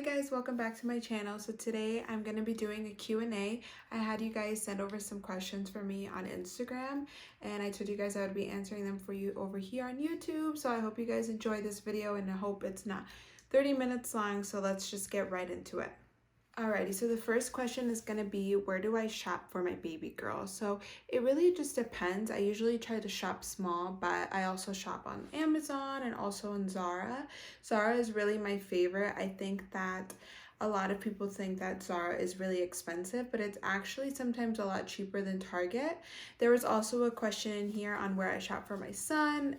guys, welcome back to my channel. So today I'm going to be doing a Q&A. I had you guys send over some questions for me on Instagram, and I told you guys I would be answering them for you over here on YouTube. So I hope you guys enjoy this video, and I hope it's not 30 minutes long. So let's just get right into it. Alrighty, so the first question is going to be, where do I shop for my baby girl? So it really just depends. I usually try to shop small, but I also shop on Amazon and also on ZARA. ZARA is really my favorite. I think that a lot of people think that ZARA is really expensive, but it's actually sometimes a lot cheaper than Target. There was also a question in here on where I shop for my son.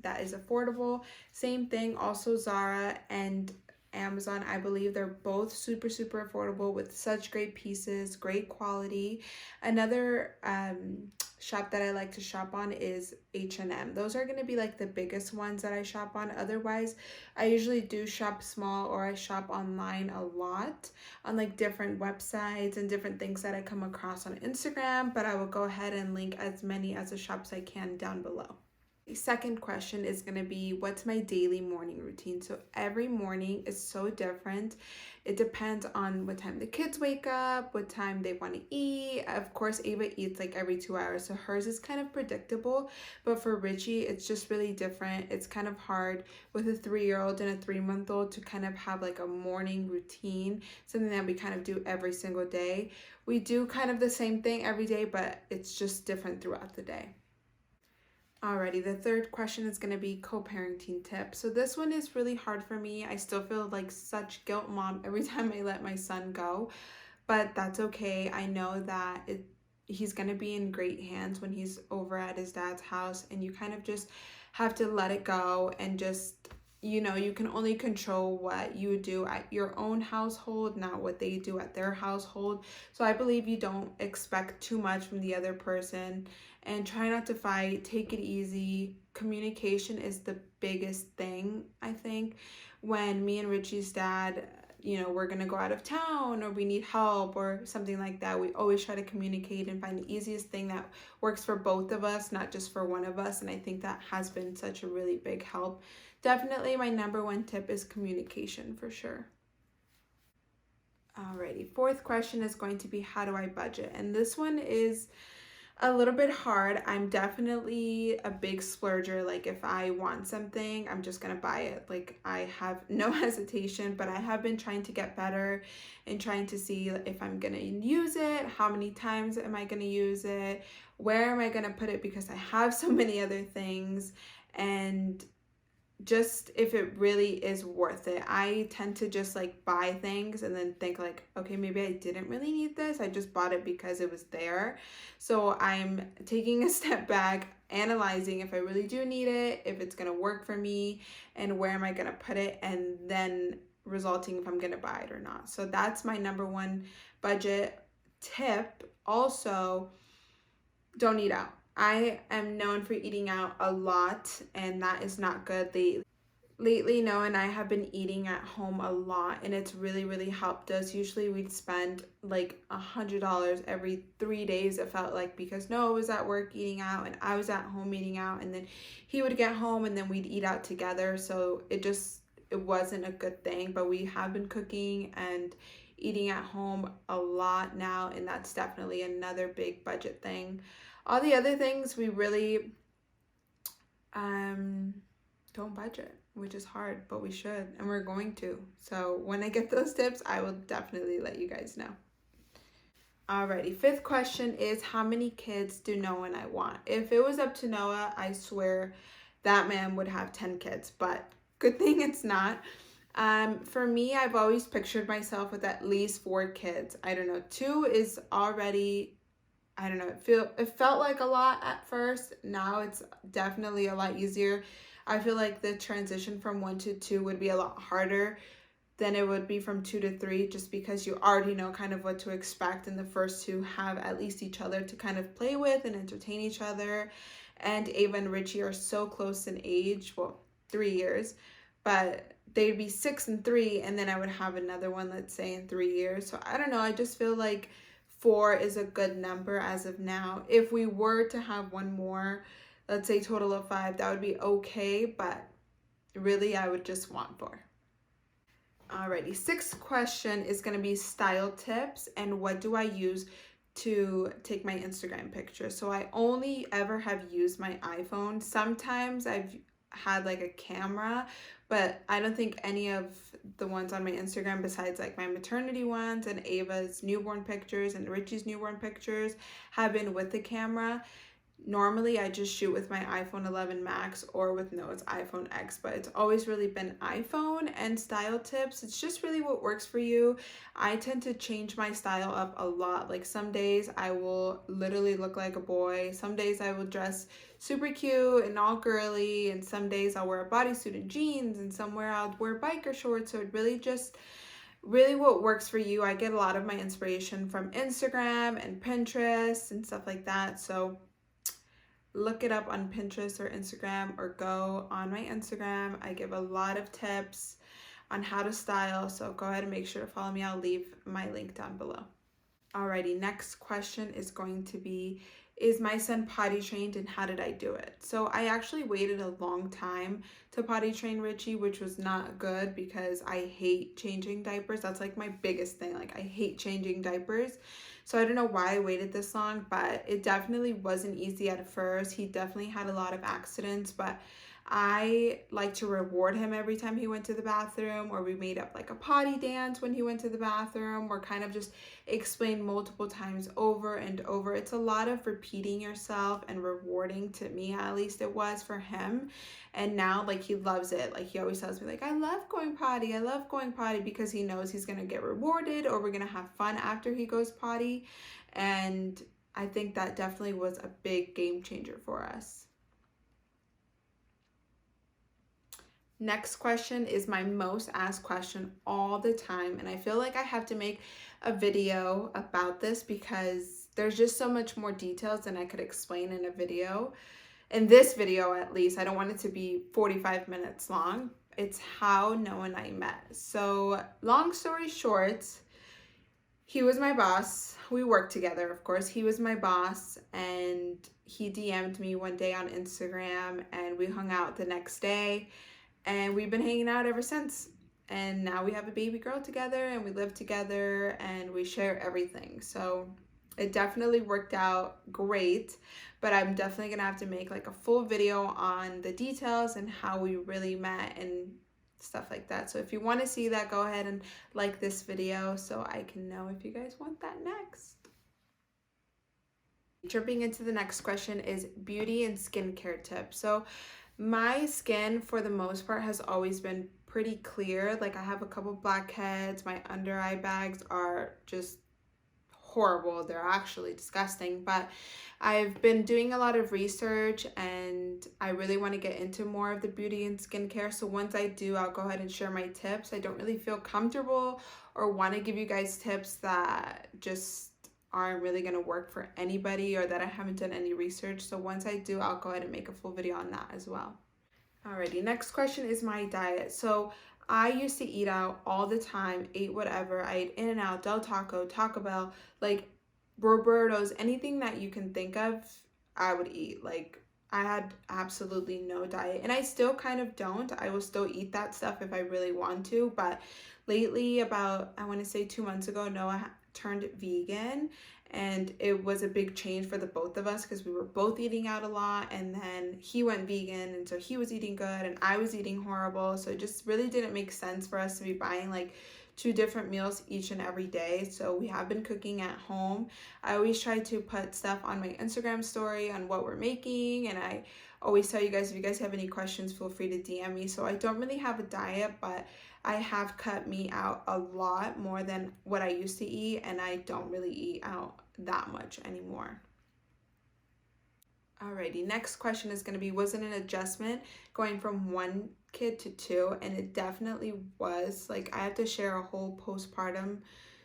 That is affordable. Same thing, also ZARA and Amazon. I believe they're both super affordable with such great pieces, great quality. Another shop that I like to shop on is H&M. Those are going to be like the biggest ones that I shop on. Otherwise, I usually do shop small, or I shop online a lot on like different websites and different things that I come across on Instagram, but I will go ahead and link as many as the shops I can down below. The second question is going to be, what's my daily morning routine? So every morning is so different. It depends on what time the kids wake up, what time they want to eat. Of course, Ava eats like every 2 hours, so hers is kind of predictable. But for Richie, it's just really different. It's kind of hard with a 3-year-old and a 3-month-old to kind of have like a morning routine, something that we kind of do every single day. We do kind of the same thing every day, but it's just different throughout the day. Alrighty, the third question is going to be co-parenting tips. So this one is really hard for me. I still feel like such guilt mom every time I let my son go, but that's okay. I know that he's going to be in great hands when he's over at his dad's house, and you kind of just have to let it go and just, you know, you can only control what you do at your own household, not what they do at their household. So I believe you don't expect too much from the other person, and try not to fight. Take it easy. Communication is the biggest thing, I think. When me and Richie's dad, you know, we're gonna go out of town or we need help or something like that, we always try to communicate and find the easiest thing that works for both of us, not just for one of us. And I think that has been such a really big help. Definitely my number one tip is communication for sure. Alrighty, fourth question is going to be, how do I budget? And this one is a little bit hard. I'm definitely a big splurger. Like if I want something, I'm just gonna buy it. Like I have no hesitation, but I have been trying to get better and trying to see if I'm gonna use it, how many times am I gonna use it, where am I gonna put it, because I have so many other things, and just if it really is worth it. I tend to just like buy things and then think like, okay, maybe I didn't really need this. I just bought it because it was there. So I'm taking a step back, analyzing if I really do need it, if it's going to work for me, and where am I going to put it, and then resulting if I'm going to buy it or not. So that's my number one budget tip. Also, don't eat out. I am known for eating out a lot, and that is not good. Lately, Noah and I have been eating at home a lot, and it's really helped us. Usually we'd spend like $100 every 3 days, it felt like, because Noah was at work eating out and I was at home eating out, and then he would get home and then we'd eat out together. So it wasn't a good thing, but we have been cooking and eating at home a lot now, and that's definitely another big budget thing. All the other things we really don't budget, which is hard, but we should, and we're going to. So when I get those tips, I will definitely let you guys know. Alrighty, fifth question is, how many kids do Noah and I want? If it was up to Noah, I swear that man would have 10 kids, but good thing it's not. For me, I've always pictured myself with at least 4 kids. I don't know, 2 is already, I don't know, it felt like a lot at first. Now it's definitely a lot easier. I feel like the transition from 1 to 2 would be a lot harder than it would be from 2 to 3, just because you already know kind of what to expect, and the first 2 have at least each other to kind of play with and entertain each other. And Ava and Richie are so close in age, well, 3 years, but they'd be 6 and 3, and then I would have another one, let's say, in 3 years. So I don't know, I just feel like 4 is a good number as of now. If we were to have one more, let's say total of 5, that would be okay, but really I would just want 4. Alrighty, sixth question is going to be style tips and what do I use to take my Instagram pictures. So I only ever have used my iPhone. Sometimes I've had like a camera, but I don't think any of the ones on my Instagram besides like my maternity ones and Ava's newborn pictures and Richie's newborn pictures have been with the camera. Normally I just shoot with my iPhone 11 Max or with Noah's iPhone X, but it's always really been iPhone. And style tips, it's just really what works for you. I tend to change my style up a lot. Like some days I will literally look like a boy. Some days I will dress super cute and all girly, and some days I'll wear a bodysuit and jeans, and somewhere I'll wear biker shorts. So it really what works for you. I get a lot of my inspiration from Instagram and Pinterest and stuff like that. So look it up on Pinterest or Instagram, or go on my Instagram. I give a lot of tips on how to style, so go ahead and make sure to follow me. I'll leave my link down below. Alrighty, next question is going to be, is my son potty trained and how did I do it? So I actually waited a long time to potty train Richie, which was not good because I hate changing diapers. That's like my biggest thing. Like I hate changing diapers. So I don't know why I waited this long, but it definitely wasn't easy at first. He definitely had a lot of accidents, but I like to reward him every time he went to the bathroom, or we made up like a potty dance when he went to the bathroom, or kind of just explain multiple times over and over. It's a lot of repeating yourself and rewarding. To me, at least it was for him. And now like he loves it. Like he always tells me like, I love going potty. I love going potty, because he knows he's going to get rewarded, or we're going to have fun after he goes potty. And I think that definitely was a big game changer for us. Next question is my most asked question all the time, and I feel like I have to make a video about this because there's just so much more details than I could explain in a video. In this video, at least, I don't want it to be 45 minutes long. It's how Noah and I met. So long story short, he was my boss. We worked together, of course. He was my boss, and he DM'd me one day on Instagram, and we hung out the next day. And we've been hanging out ever since. And now we have a baby girl together, and we live together, and we share everything. So it definitely worked out great, but I'm definitely gonna have to make like a full video on the details and how we really met and stuff like that. So if you want to see that, go ahead and like this video so I can know if you guys want that next. Jumping into the next question is beauty and skincare tips. So my skin, for the most part, has always been pretty clear. Like I have a couple blackheads. My under eye bags are just horrible. They're actually disgusting. But I've been doing a lot of research, and I really want to get into more of the beauty and skincare. So once I do, I'll go ahead and share my tips. I don't really feel comfortable or want to give you guys tips that just aren't really going to work for anybody, or that I haven't done any research. So once I do, I'll go ahead and make a full video on that as well. Alrighty, next question is my diet. So I used to eat out all the time, ate whatever. I ate In-N-Out, Del Taco, Taco Bell, like Roberto's, anything that you can think of, I would eat. Like I had absolutely no diet, and I still kind of don't. I will still eat that stuff if I really want to, but lately, about, I want to say 2 months ago, Noah turned vegan, and it was a big change for the both of us because we were both eating out a lot, and then he went vegan, and so he was eating good and I was eating horrible. So it just really didn't make sense for us to be buying like 2 different meals each and every day. So we have been cooking at home. I always try to put stuff on my Instagram story on what we're making, and I always tell you guys, if you guys have any questions, feel free to DM me. So I don't really have a diet, but I have cut meat out a lot more than what I used to eat, and I don't really eat out that much anymore. Alrighty, next question is going to be, was it an adjustment going from 1 kid to 2? And it definitely was. Like I have to share a whole postpartum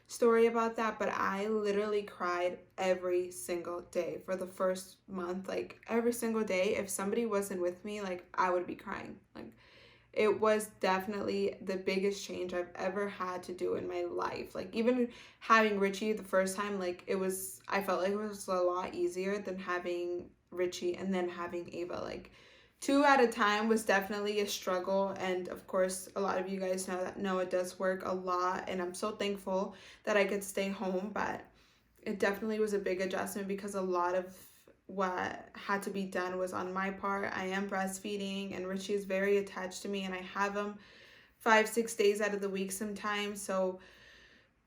story about that, but I literally cried every single day for the first month. Like every single day, if somebody wasn't with me, like I would be crying. Like it was definitely the biggest change I've ever had to do in my life. Like even having Richie the first time, like I felt like it was a lot easier than having Richie and then having Ava. Like 2 at a time was definitely a struggle, and of course a lot of you guys know it does work a lot, and I'm so thankful that I could stay home, but it definitely was a big adjustment because a lot of what had to be done was on my part. I am breastfeeding, and Richie is very attached to me, and I have him 5-6 days out of the week sometimes. So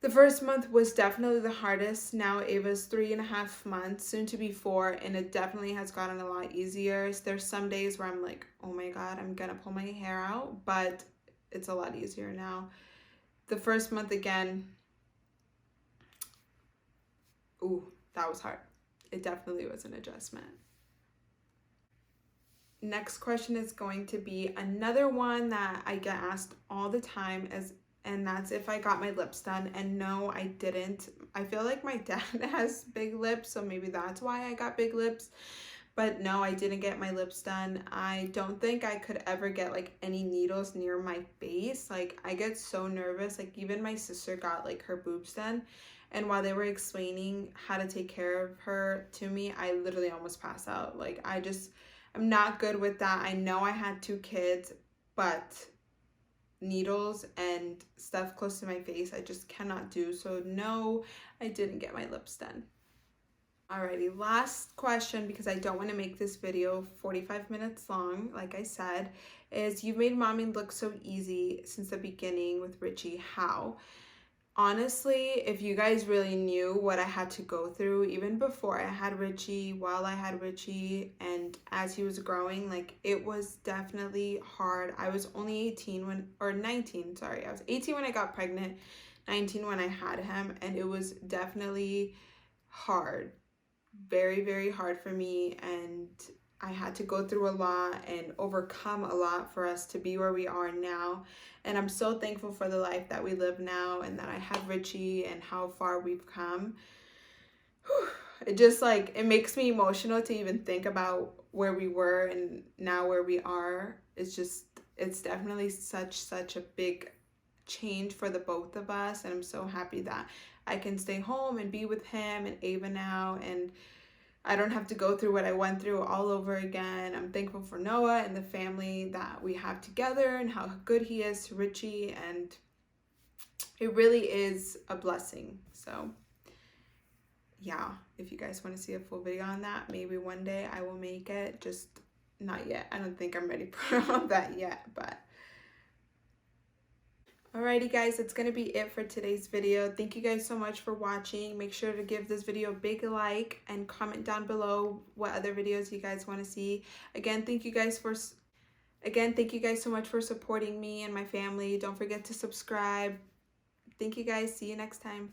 the first month was definitely the hardest. Now Ava's 3.5 months, soon to be 4, and it definitely has gotten a lot easier. There's some days where I'm like, oh my god, I'm gonna pull my hair out, but it's a lot easier now. The first month, again, ooh, that was hard. It definitely was an adjustment. Next question is going to be another one that I get asked all the time, and that's if I got my lips done. And no, I didn't. I feel like my dad has big lips, so maybe that's why I got big lips. But no, I didn't get my lips done. I don't think I could ever get like any needles near my face. Like, I get so nervous. Like, even my sister got like her boobs done, and while they were explaining how to take care of her to me, I literally almost passed out. Like, I'm not good with that. I know I had 2 kids, but needles and stuff close to my face, I just cannot do. So no, I didn't get my lips done. Alrighty, last question, because I don't want to make this video 45 minutes long, like I said, is you've made mommy look so easy since the beginning with Richie. How? Honestly, if you guys really knew what I had to go through even before I had Richie, while I had Richie, and as he was growing, like, it was definitely hard. I was only 19, sorry. I was 18 when I got pregnant, 19 when I had him, and it was definitely hard. Very, very hard for me, and I had to go through a lot and overcome a lot for us to be where we are now. And I'm so thankful for the life that we live now, and that I have Richie and how far we've come. Whew. It just, like, it makes me emotional to even think about where we were and now where we are. It's definitely such a big change for the both of us, and I'm so happy that I can stay home and be with him and Ava now, and I don't have to go through what I went through all over again. I'm thankful for Noah and the family that we have together and how good he is to Richie, and it really is a blessing. So yeah, if you guys want to see a full video on that, maybe one day I will make it, just not yet. I don't think I'm ready for that yet, but alrighty guys, that's going to be it for today's video. Thank you guys so much for watching. Make sure to give this video a big like and comment down below what other videos you guys want to see. Again, thank you guys so much for supporting me and my family. Don't forget to subscribe. Thank you guys. See you next time.